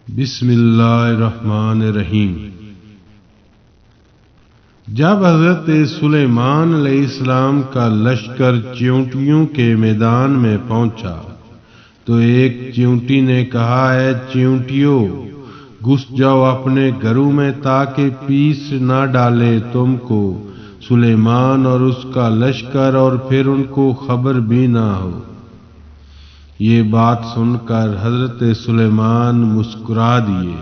بسم اللہ الرحمن الرحیم۔ جب حضرت سلیمان علیہ السلام کا لشکر چیونٹیوں کے میدان میں پہنچا تو ایک چیونٹی نے کہا، اے چیونٹیوں، گھس جاؤ اپنے گھروں میں تاکہ پیس نہ ڈالے تم کو سلیمان اور اس کا لشکر اور پھر ان کو خبر بھی نہ ہو۔ یہ بات سن کر حضرت سلیمان مسکرا دیے۔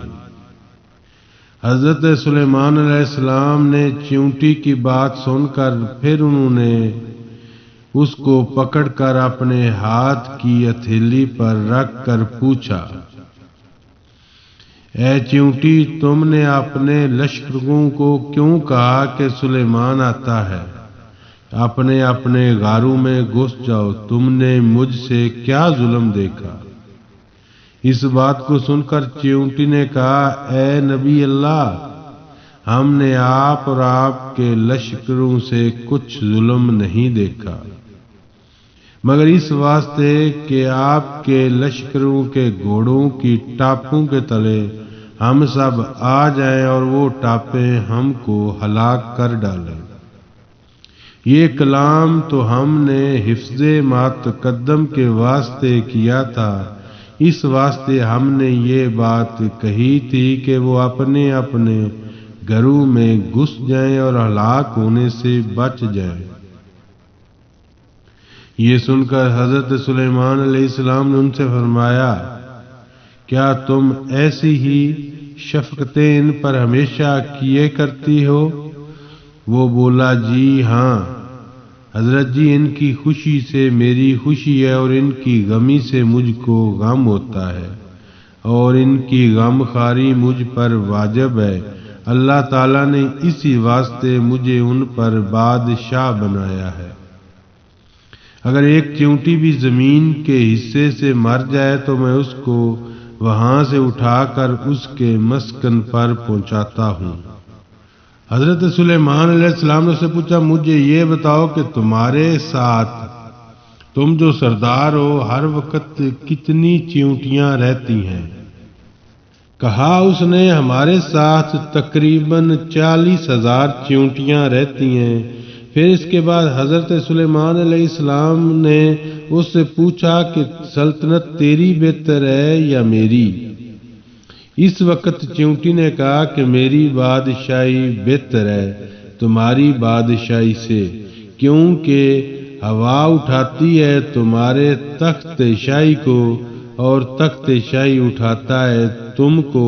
حضرت سلیمان علیہ السلام نے چیونٹی کی بات سن کر پھر انہوں نے اس کو پکڑ کر اپنے ہاتھ کی ہتھیلی پر رکھ کر پوچھا، اے چیونٹی، تم نے اپنے لشکروں کو کیوں کہا کہ سلیمان آتا ہے؟ اپنے اپنے غاروں میں گھس جاؤ، تم نے مجھ سے کیا ظلم دیکھا؟ اس بات کو سن کر چیونٹی نے کہا، اے نبی اللہ، ہم نے آپ اور آپ کے لشکروں سے کچھ ظلم نہیں دیکھا، مگر اس واسطے کہ آپ کے لشکروں کے گھوڑوں کی ٹاپوں کے تلے ہم سب آ جائیں اور وہ ٹاپیں ہم کو ہلاک کر ڈالیں۔ یہ کلام تو ہم نے حفظ ما تقدم کے واسطے کیا تھا، اس واسطے ہم نے یہ بات کہی تھی کہ وہ اپنے اپنے گھروں میں گھس جائیں اور ہلاک ہونے سے بچ جائیں۔ یہ سن کر حضرت سلیمان علیہ السلام نے ان سے فرمایا، کیا تم ایسی ہی شفقتیں ان پر ہمیشہ کیے کرتی ہو؟ وہ بولا، جی ہاں حضرت جی، ان کی خوشی سے میری خوشی ہے اور ان کی غمی سے مجھ کو غم ہوتا ہے اور ان کی غم خاری مجھ پر واجب ہے۔ اللہ تعالیٰ نے اسی واسطے مجھے ان پر بادشاہ بنایا ہے۔ اگر ایک چیونٹی بھی زمین کے حصے سے مر جائے تو میں اس کو وہاں سے اٹھا کر اس کے مسکن پر پہنچاتا ہوں۔ حضرت سلیمان علیہ السلام نے اس سے پوچھا، مجھے یہ بتاؤ کہ تمہارے ساتھ تم جو سردار ہو ہر وقت کتنی چیونٹیاں رہتی ہیں؟ کہا اس نے، ہمارے ساتھ تقریباً 40,000 چیونٹیاں رہتی ہیں۔ پھر اس کے بعد حضرت سلیمان علیہ السلام نے اس سے پوچھا کہ سلطنت تیری بہتر ہے یا میری؟ اس وقت چیونٹی نے کہا کہ میری بادشاہی بہتر ہے تمہاری بادشاہی سے، کیونکہ ہوا اٹھاتی ہے تمہارے تخت شاہی کو اور تخت شاہی اٹھاتا ہے تم کو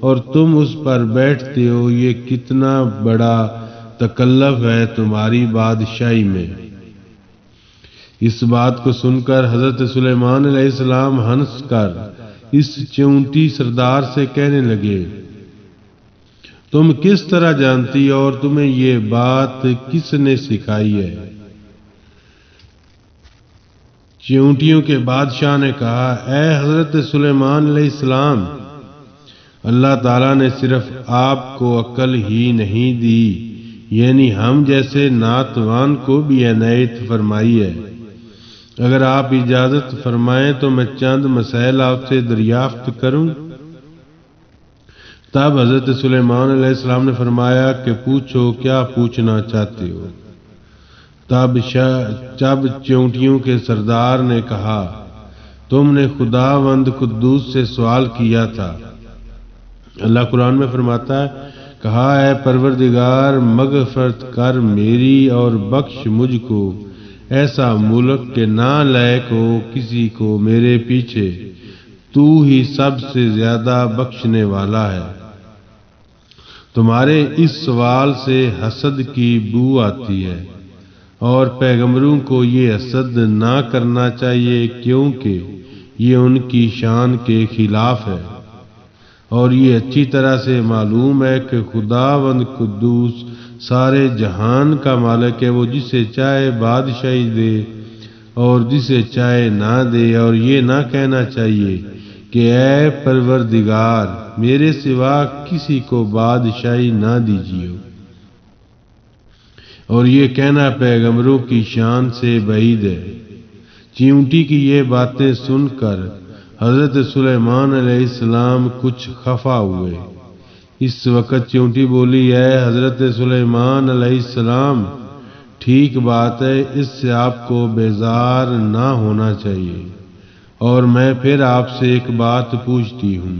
اور تم اس پر بیٹھتے ہو۔ یہ کتنا بڑا تکلف ہے تمہاری بادشاہی میں۔ اس بات کو سن کر حضرت سلیمان علیہ السلام ہنس کر اس چیونٹی سردار سے کہنے لگے، تم کس طرح جانتی اور تمہیں یہ بات کس نے سکھائی ہے؟ چیونٹیوں کے بادشاہ نے کہا، اے حضرت سلیمان علیہ السلام، اللہ تعالیٰ نے صرف آپ کو عقل ہی نہیں دی، یعنی ہم جیسے ناتوان کو بھی عنایت فرمائی ہے۔ اگر آپ اجازت فرمائیں تو میں چند مسائل آپ سے دریافت کروں؟ تب حضرت سلیمان علیہ السلام نے فرمایا کہ پوچھو، کیا پوچھنا چاہتے ہو؟ جب چیونٹیوں کے سردار نے کہا، تم نے خداوند قدوس سے سوال کیا تھا۔ اللہ قرآن میں فرماتا ہے، کہا، اے پروردگار، مغفرت کر میری اور بخش مجھ کو ایسا ملک کہ نہ لائق ہو کسی کو میرے پیچھے، تو ہی سب سے زیادہ بخشنے والا ہے۔ تمہارے اس سوال سے حسد کی بو آتی ہے اور پیغمبروں کو یہ حسد نہ کرنا چاہیے، کیونکہ یہ ان کی شان کے خلاف ہے، اور یہ اچھی طرح سے معلوم ہے کہ خداوند قدوس سارے جہان کا مالک ہے، وہ جسے چاہے بادشاہی دے اور جسے چاہے نہ دے، اور یہ نہ کہنا چاہیے کہ اے پروردگار، میرے سوا کسی کو بادشاہی نہ دیجیے، اور یہ کہنا پیغمبروں کی شان سے بعید ہے۔ چیونٹی کی یہ باتیں سن کر حضرت سلیمان علیہ السلام کچھ خفا ہوئے۔ اس وقت چیونٹی بولی، اے حضرت سلیمان علیہ السلام، ٹھیک بات ہے، اس سے آپ کو بیزار نہ ہونا چاہیے، اور میں پھر آپ سے ایک بات پوچھتی ہوں،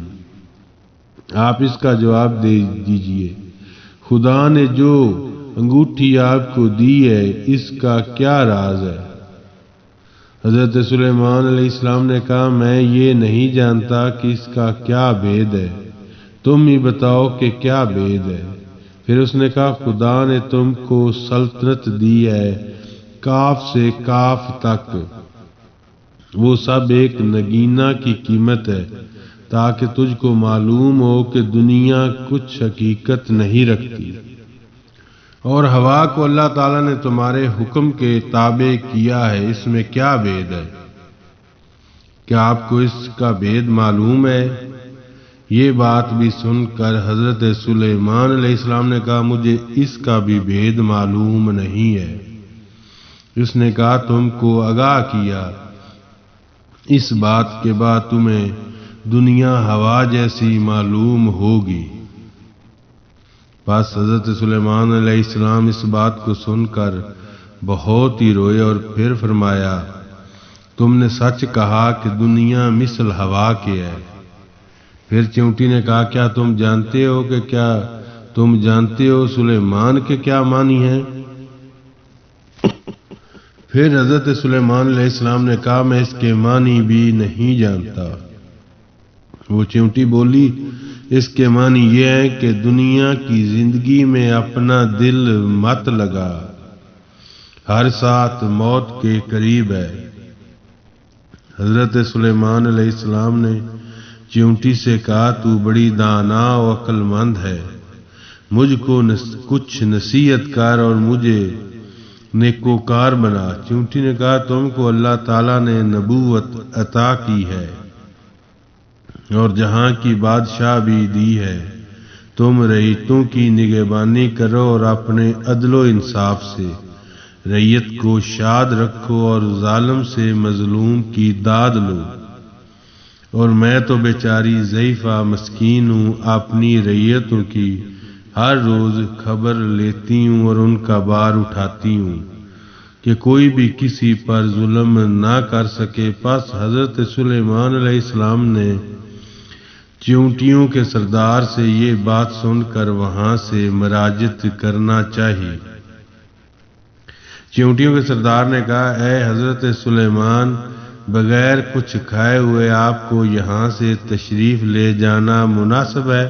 آپ اس کا جواب دے دیجئے۔ خدا نے جو انگوٹھی آپ کو دی ہے، اس کا کیا راز ہے؟ حضرت سلیمان علیہ السلام نے کہا، میں یہ نہیں جانتا کہ اس کا کیا بھید ہے، تم ہی بتاؤ کہ کیا بھید ہے۔ پھر اس نے کہا، خدا نے تم کو سلطنت دی ہے کاف سے کاف تک، وہ سب ایک نگینہ کی قیمت ہے، تاکہ تجھ کو معلوم ہو کہ دنیا کچھ حقیقت نہیں رکھتی، اور ہوا کو اللہ تعالیٰ نے تمہارے حکم کے تابع کیا ہے، اس میں کیا بھید ہے؟ کیا آپ کو اس کا بھید معلوم ہے؟ یہ بات بھی سن کر حضرت سلیمان علیہ السلام نے کہا، مجھے اس کا بھی بھید معلوم نہیں ہے۔ اس نے کہا، تم کو آگاہ کیا، اس بات کے بعد تمہیں دنیا ہوا جیسی معلوم ہوگی۔ بس حضرت سلیمان علیہ السلام اس بات کو سن کر بہت ہی روئے اور پھر فرمایا، تم نے سچ کہا کہ دنیا مثل ہوا کے ہے۔ پھر چیونٹی نے کہا، کیا تم جانتے ہو سلیمان کے کیا معنی ہیں؟ پھر حضرت سلیمان علیہ السلام نے کہا، میں اس کے معنی بھی نہیں جانتا۔ وہ چیونٹی بولی، اس کے معنی یہ ہے کہ دنیا کی زندگی میں اپنا دل مت لگا، ہر ساتھ موت کے قریب ہے۔ حضرت سلیمان علیہ السلام نے چیونٹی سے کہا، تو بڑی دانا و عقل مند ہے، مجھ کو کچھ نصیحت کر اور مجھے نیکوکار بنا۔ چیونٹی نے کہا، تم کو اللہ تعالیٰ نے نبوت عطا کی ہے اور جہاں کی بادشاہ بھی دی ہے، تم رعیتوں کی نگہبانی کرو اور اپنے عدل و انصاف سے رعیت کو شاد رکھو اور ظالم سے مظلوم کی داد لو۔ اور میں تو بیچاری ضعیفہ مسکین ہوں، اپنی رعیتوں کی ہر روز خبر لیتی ہوں اور ان کا بار اٹھاتی ہوں کہ کوئی بھی کسی پر ظلم نہ کر سکے۔ پس حضرت سلیمان علیہ السلام نے چیونٹیوں کے سردار سے یہ بات سن کر وہاں سے مراجعت کرنا چاہی۔ چیونٹیوں کے سردار نے کہا، اے حضرت سلیمان، بغیر کچھ کھائے ہوئے آپ کو یہاں سے تشریف لے جانا مناسب ہے؟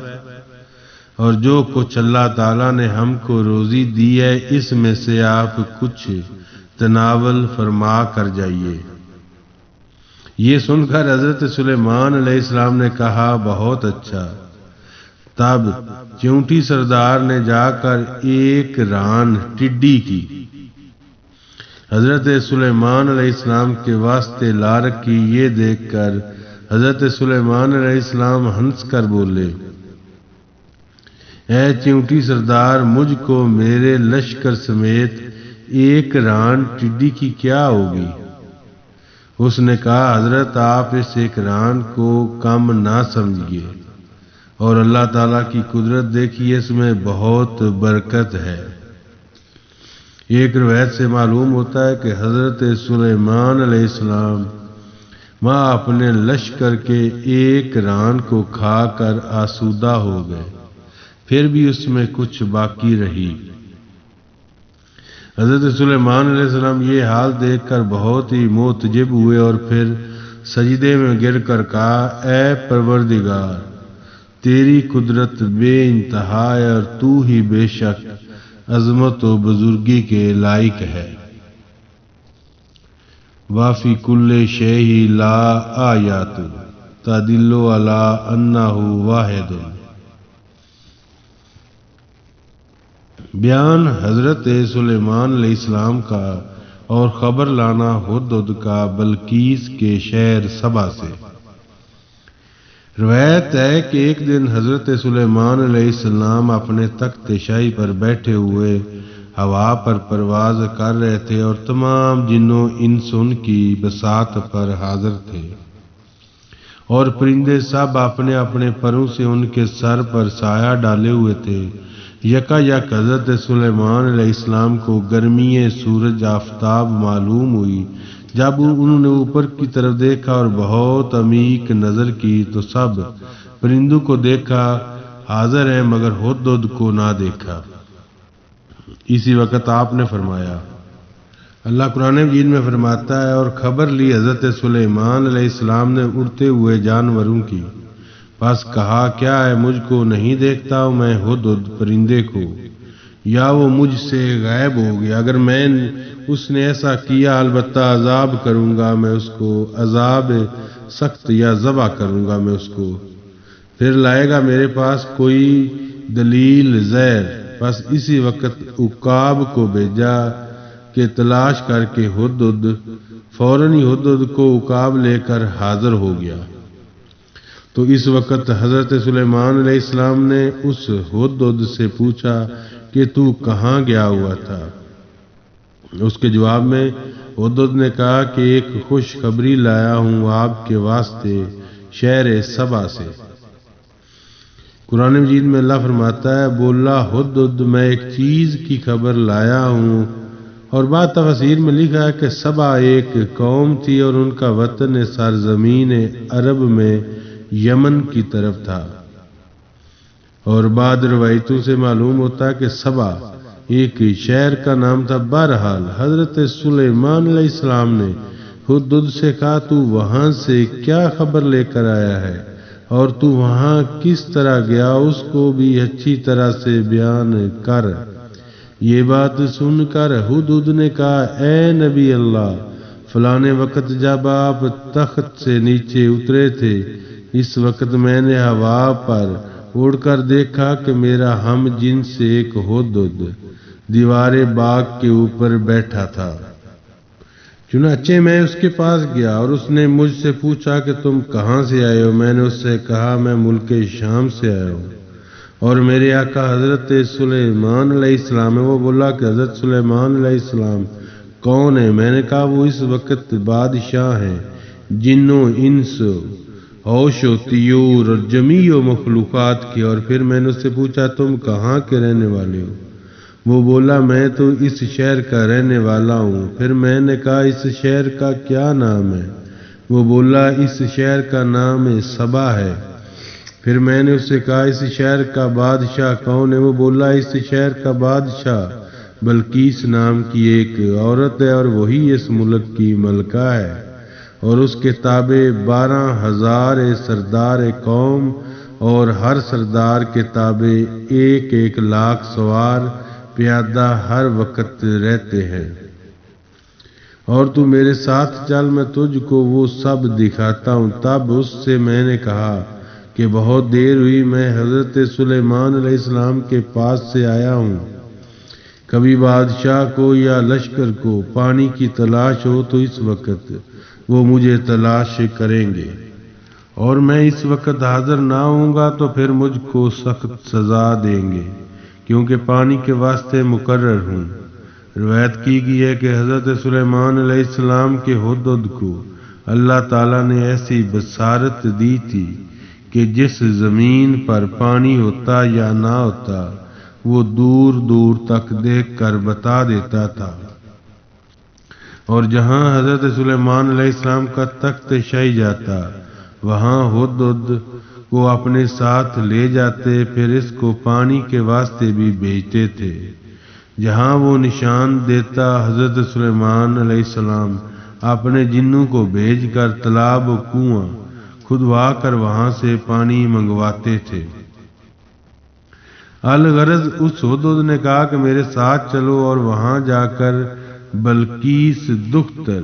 اور جو کچھ اللہ تعالیٰ نے ہم کو روزی دی ہے، اس میں سے آپ کچھ تناول فرما کر جائیے۔ یہ سن کر حضرت سلیمان علیہ السلام نے کہا، بہت اچھا۔ تب چیونٹی سردار نے جا کر ایک ران ٹڈی کی حضرت سلیمان علیہ السلام کے واسطے لا رکھی۔ یہ دیکھ کر حضرت سلیمان علیہ السلام ہنس کر بولے، اے چیونٹی سردار، مجھ کو میرے لشکر سمیت ایک ران ٹڈی کی کیا ہوگی؟ اس نے کہا، حضرت آپ اس ایک ران کو کم نہ سمجھیے اور اللہ تعالیٰ کی قدرت دیکھیے، اس میں بہت برکت ہے۔ ایک روایت سے معلوم ہوتا ہے کہ حضرت سلیمان علیہ السلام وہاں اپنے لشکر کے ایک ران کو کھا کر آسودہ ہو گئے، پھر بھی اس میں کچھ باقی رہی۔ حضرت سلیمان علیہ السلام یہ حال دیکھ کر بہت ہی معتجب ہوئے اور پھر سجدے میں گر کر کہا، اے پروردگار، تیری قدرت بے انتہا ہے اور تو ہی بے شک عظمت و بزرگی کے لائق ہے۔ وافی کل شیء لا آیات تدل علی انہ واحد۔ بیان حضرت سلیمان علیہ السلام کا اور خبر لانا ہدہد کا بلقیس کے شہر سبا سے۔ روایت ہے کہ ایک دن حضرت سلیمان علیہ السلام اپنے تخت شاہی پر بیٹھے ہوئے ہوا پر پرواز کر رہے تھے اور تمام جنوں انس ان کی بساط پر حاضر تھے، اور پرندے سب اپنے اپنے پروں سے ان کے سر پر سایہ ڈالے ہوئے تھے۔ یکا یک حضرت سلیمان علیہ السلام کو گرمی سورج آفتاب معلوم ہوئی۔ جب انہوں نے اوپر کی طرف دیکھا اور بہت عمیق نظر کی تو سب پرندوں کو دیکھا حاضر ہے مگر ہدہد کو نہ دیکھا۔ اسی وقت آپ نے فرمایا، اللہ قرآن مجید میں فرماتا ہے، اور خبر لی حضرت سلیمان علیہ السلام نے اڑتے ہوئے جانوروں کی، پس کہا کیا ہے مجھ کو نہیں دیکھتا ہوں میں ہدہد پرندے کو، یا وہ مجھ سے غائب ہو گیا؟ اگر میں اس نے ایسا کیا البتہ عذاب کروں گا میں اس کو، عذاب سخت، یا ذبح کروں گا میں اس کو، پھر لائے گا میرے پاس کوئی دلیل زیر۔ پس اسی وقت عقاب کو بھیجا کہ تلاش کر کے ہدہد، فوراً ہی ہدہد کو عقاب لے کر حاضر ہو گیا۔ تو اس وقت حضرت سلیمان علیہ السلام نے اس ہدہد سے پوچھا کہ تو کہاں گیا ہوا تھا؟ اس کے جواب میں ہدہد نے کہا کہ ایک خوشخبری لایا ہوں آپ کے واسطے شہر سبا سے۔ قرآن مجید میں اللہ فرماتا ہے، بولا ہدہد میں ایک چیز کی خبر لایا ہوں، اور بعض تفاسیر میں لکھا ہے کہ سبا ایک قوم تھی اور ان کا وطن سرزمین عرب میں یمن کی طرف تھا، اور بعض روایتوں سے معلوم ہوتا ہے کہ سبا ایک شہر کا نام تھا۔ بہرحال حضرت سلیمان علیہ السلام نے ہدہد سے کہا تو وہاں سے کیا خبر لے کر آیا ہے اور تو وہاں کس طرح گیا، اس کو بھی اچھی طرح سے بیان کر۔ یہ بات سن کر ہدہد نے کہا، اے نبی اللہ، فلانے وقت جب آپ تخت سے نیچے اترے تھے، اس وقت میں نے ہوا پر اڑ کر دیکھا کہ میرا ہم جنس ایک ہدہد دیوار باغ کے اوپر بیٹھا تھا۔ چنانچہ میں اس کے پاس گیا اور اس نے مجھ سے پوچھا کہ تم کہاں سے آئے ہو؟ میں نے اس سے کہا میں ملک شام سے آیا ہوں اور میرے آقا حضرت سلیمان علیہ السلام ہے۔ وہ بولا کہ حضرت سلیمان علیہ السلام کون ہے؟ میں نے کہا وہ اس وقت بادشاہ ہیں جنوں، انس، ہوش و طیور اور جمیع و مخلوقات کی۔ اور پھر میں نے اس سے پوچھا تم کہاں کے رہنے والے ہو؟ وہ بولا میں تو اس شہر کا رہنے والا ہوں۔ پھر میں نے کہا اس شہر کا کیا نام ہے؟ وہ بولا اس شہر کا نام سبا ہے۔ پھر میں نے اس سے کہا اس شہر کا بادشاہ کون ہے؟ وہ بولا اس شہر کا بادشاہ بلقیس نام کی ایک عورت ہے اور وہی اس ملک کی ملکہ ہے، اور اس کے تابع 12,000 سردار قوم اور ہر سردار کے تابع 1 لاکھ سوار پیادہ ہر وقت رہتے ہیں۔ اور تو میرے ساتھ چل، میں تجھ کو وہ سب دکھاتا ہوں۔ تب اس سے میں نے کہا کہ بہت دیر ہوئی، میں حضرت سلیمان علیہ السلام کے پاس سے آیا ہوں، کبھی بادشاہ کو یا لشکر کو پانی کی تلاش ہو تو اس وقت وہ مجھے تلاش کریں گے، اور میں اس وقت حاضر نہ ہوں گا تو پھر مجھ کو سخت سزا دیں گے، کیونکہ پانی کے واسطے مقرر ہوں۔ روایت کی گئی ہے کہ حضرت سلیمان علیہ السلام کے ہدہد کو اللہ تعالیٰ نے ایسی بصارت دی تھی کہ جس زمین پر پانی ہوتا یا نہ ہوتا وہ دور دور تک دیکھ کر بتا دیتا تھا، اور جہاں حضرت سلیمان علیہ السلام کا تخت شاہی جاتا وہاں ہدہد کو اپنے ساتھ لے جاتے، پھر اس کو پانی کے واسطے بھی بھیجتے تھے۔ جہاں وہ نشان دیتا حضرت سلیمان علیہ السلام اپنے جنوں کو بھیج کر تالاب و کنواں کھدوا کر وہاں سے پانی منگواتے تھے۔ الغرض اس ہدہد نے کہا کہ میرے ساتھ چلو اور وہاں جا کر بلقیس دختر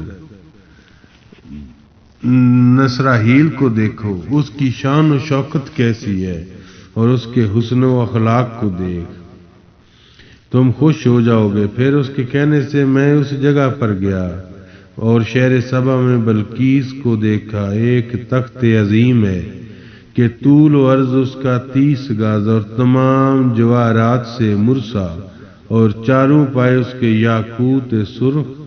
نسراہیل کو دیکھو، اس کی شان و شوکت کیسی ہے اور اس کے حسن و اخلاق کو دیکھ، تم خوش ہو جاؤ گے۔ پھر اس کے کہنے سے میں اس جگہ پر گیا اور شہر سبا میں بلقیس کو دیکھا۔ ایک تخت عظیم ہے کہ طول و عرض اس کا 30 گز اور تمام جواہرات سے مرصع، اور چاروں پائے اس کے یاقوت سرخ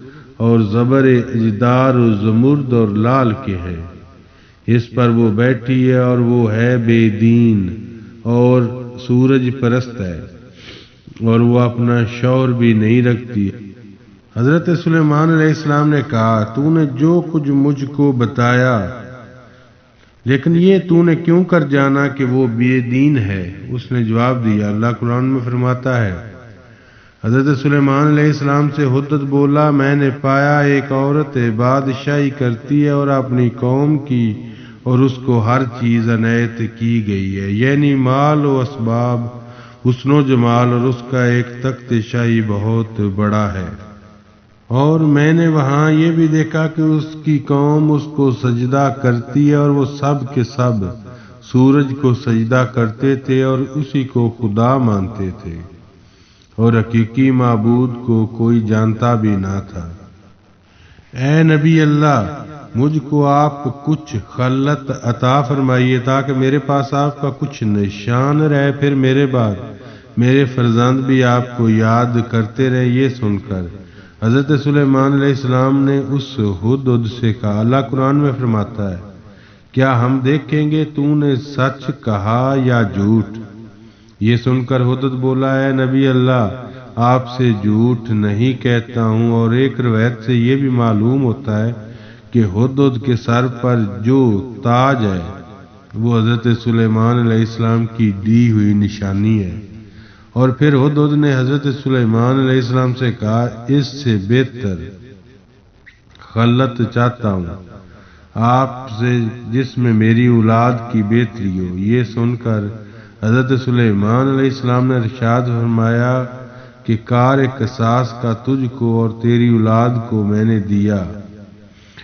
اور زبر اجدار و زمرد اور لال کے ہیں۔ اس پر وہ بیٹھی ہے اور وہ ہے بے دین اور سورج پرست ہے، اور وہ اپنا شور بھی نہیں رکھتی۔ حضرت سلیمان علیہ السلام نے کہا، تو نے جو کچھ مجھ کو بتایا، لیکن یہ تو نے کیوں کر جانا کہ وہ بے دین ہے؟ اس نے جواب دیا، اللہ قرآن میں فرماتا ہے، حضرت سلیمان علیہ السلام سے ہدہد بولا، میں نے پایا ایک عورت بادشاہی کرتی ہے اور اپنی قوم کی اور اس کو ہر چیز عنایت کی گئی ہے، یعنی مال و اسباب، حسن و جمال، اور اس کا ایک تخت شاہی بہت بڑا ہے۔ اور میں نے وہاں یہ بھی دیکھا کہ اس کی قوم اس کو سجدہ کرتی ہے، اور وہ سب کے سب سورج کو سجدہ کرتے تھے اور اسی کو خدا مانتے تھے، اور حقیقی معبود کو کوئی جانتا بھی نہ تھا۔ اے نبی اللہ، مجھ کو آپ کچھ خلت عطا فرمائیے تاکہ میرے پاس آپ کا کچھ نشان رہے، پھر میرے بعد میرے فرزند بھی آپ کو یاد کرتے رہے۔ یہ سن کر حضرت سلیمان علیہ السلام نے اس ہدہد سے کہا، اللہ قرآن میں فرماتا ہے، کیا ہم دیکھیں گے تو نے سچ کہا یا جھوٹ؟ یہ سن کر ہدہد بولا، اے نبی اللہ، آپ سے جھوٹ نہیں کہتا ہوں، اور ایک روایت سے یہ بھی معلوم ہوتا ہے کہ ہدہد کے سر پر جو تاج ہے وہ حضرت سلیمان علیہ السلام کی دی ہوئی نشانی ہے۔ اور پھر ہدہد نے حضرت سلیمان علیہ السلام سے کہا، اس سے بہتر خلت چاہتا ہوں آپ سے جس میں میری اولاد کی بہتری ہو۔ یہ سن کر حضرت سلیمان علیہ السلام نے ارشاد فرمایا کہ کار قصاص کا تجھ کو اور تیری اولاد کو میں نے دیا،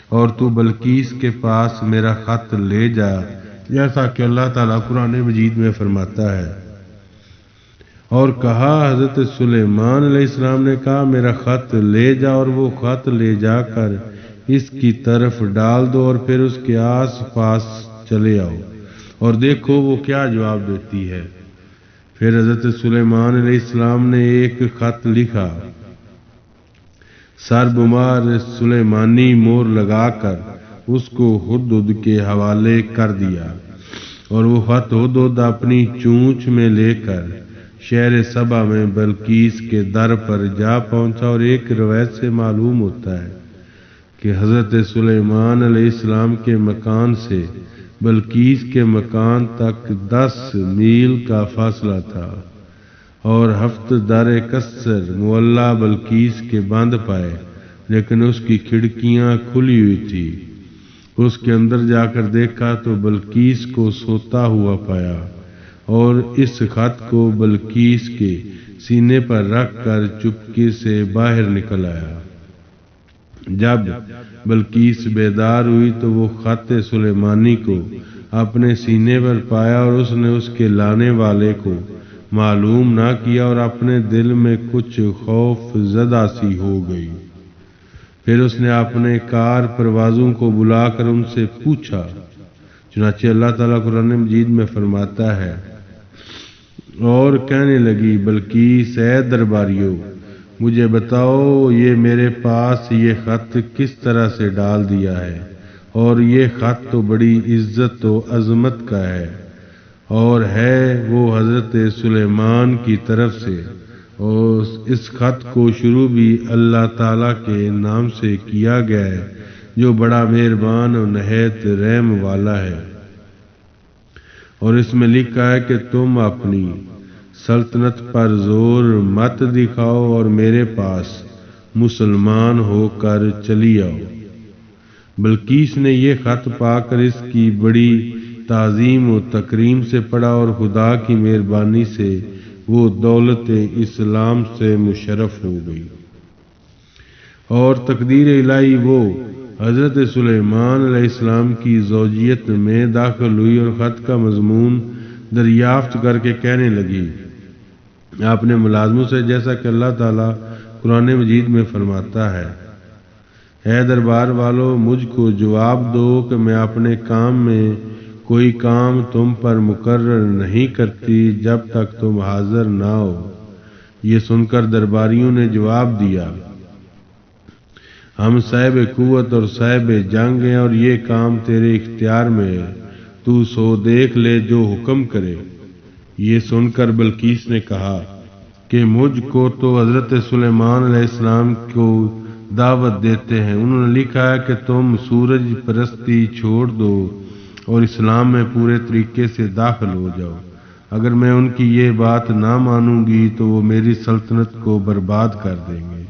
اور تو بلقیس کے پاس میرا خط لے جا، جیسا کہ اللہ تعالیٰ قرآن مجید میں فرماتا ہے۔ اور کہا، حضرت سلیمان علیہ السلام نے کہا، میرا خط لے جا، اور وہ خط لے جا کر اس کی طرف ڈال دو، اور پھر اس کے آس پاس چلے آؤ اور دیکھو وہ کیا جواب دیتی ہے۔ پھر حضرت سلیمان علیہ السلام نے ایک خط لکھا، سر بمار سلیمانی مور لگا کر اس کو ہدہد کے حوالے کر دیا، اور وہ خط ہدہد اپنی چونچ میں لے کر شہر سبا میں بلقیس کے در پر جا پہنچا۔ اور ایک روایت سے معلوم ہوتا ہے کہ حضرت سلیمان علیہ السلام کے مکان سے بلقیس کے مکان تک 10 میل کا فاصلہ تھا، اور ہفت در کسر معلّہ بلقیس کے بند پائے، لیکن اس کی کھڑکیاں کھلی ہوئی تھی۔ اس کے اندر جا کر دیکھا تو بلقیس کو سوتا ہوا پایا، اور اس خط کو بلقیس کے سینے پر رکھ کر چپکے سے باہر نکل آیا۔ جب بلقیس بیدار ہوئی تو وہ خط سلیمانی کو اپنے سینے پر پایا، اور اس نے اس کے لانے والے کو معلوم نہ کیا، اور اپنے دل میں کچھ خوف زدہ سی ہو گئی۔ پھر اس نے اپنے کار پروازوں کو بلا کر ان سے پوچھا، چنانچہ اللہ تعالیٰ قرآن مجید میں فرماتا ہے، اور کہنے لگی، بلقیس، اے درباریوں، مجھے بتاؤ یہ میرے پاس یہ خط کس طرح سے ڈال دیا ہے، اور یہ خط تو بڑی عزت و عظمت کا ہے، اور ہے وہ حضرت سلیمان کی طرف سے، اور اس خط کو شروع بھی اللہ تعالیٰ کے نام سے کیا گیا ہے، جو بڑا مہربان اور نہایت رحم والا ہے۔ اور اس میں لکھا ہے کہ تم اپنی سلطنت پر زور مت دکھاؤ اور میرے پاس مسلمان ہو کر چلی آؤ۔ بلقیس نے یہ خط پا کر اس کی بڑی تعظیم و تکریم سے پڑھا، اور خدا کی مہربانی سے وہ دولت اسلام سے مشرف ہو گئی، اور تقدیر الہی وہ حضرت سلیمان علیہ السلام کی زوجیت میں داخل ہوئی، اور خط کا مضمون دریافت کر کے کہنے لگی اپنے ملازموں سے، جیسا کہ اللہ تعالیٰ قرآن مجید میں فرماتا ہے، اے دربار والو، مجھ کو جواب دو کہ میں اپنے کام میں کوئی کام تم پر مقرر نہیں کرتی جب تک تم حاضر نہ ہو۔ یہ سن کر درباریوں نے جواب دیا، ہم صاحب قوت اور صاحب جنگ ہیں اور یہ کام تیرے اختیار میں ہے، تو سو دیکھ لے جو حکم کرے۔ یہ سن کر بلقیس نے کہا کہ مجھ کو تو حضرت سلیمان علیہ السلام کو دعوت دیتے ہیں۔ انہوں نے لکھا ہے کہ تم سورج پرستی چھوڑ دو اور اسلام میں پورے طریقے سے داخل ہو جاؤ۔ اگر میں ان کی یہ بات نہ مانوں گی تو وہ میری سلطنت کو برباد کر دیں گے۔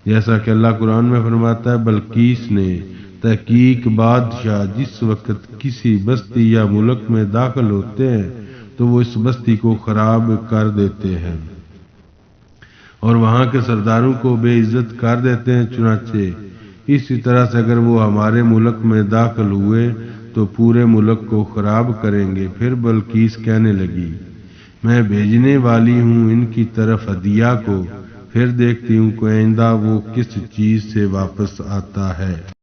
جیسا کہ اللہ قرآن میں فرماتا ہے، بلقیس نے تحقیق بادشاہ جس وقت کسی بستی یا ملک میں داخل ہوتے ہیں تو وہ اس بستی کو خراب کر دیتے ہیں اور وہاں کے سرداروں کو بے عزت کر دیتے ہیں۔ چنانچہ اسی طرح سے اگر وہ ہمارے ملک میں داخل ہوئے تو پورے ملک کو خراب کریں گے۔ پھر بلقیس کہنے لگی، میں بھیجنے والی ہوں ان کی طرف ہدیہ کو، پھر دیکھتی ہوں کہ آئندہ وہ کس چیز سے واپس آتا ہے۔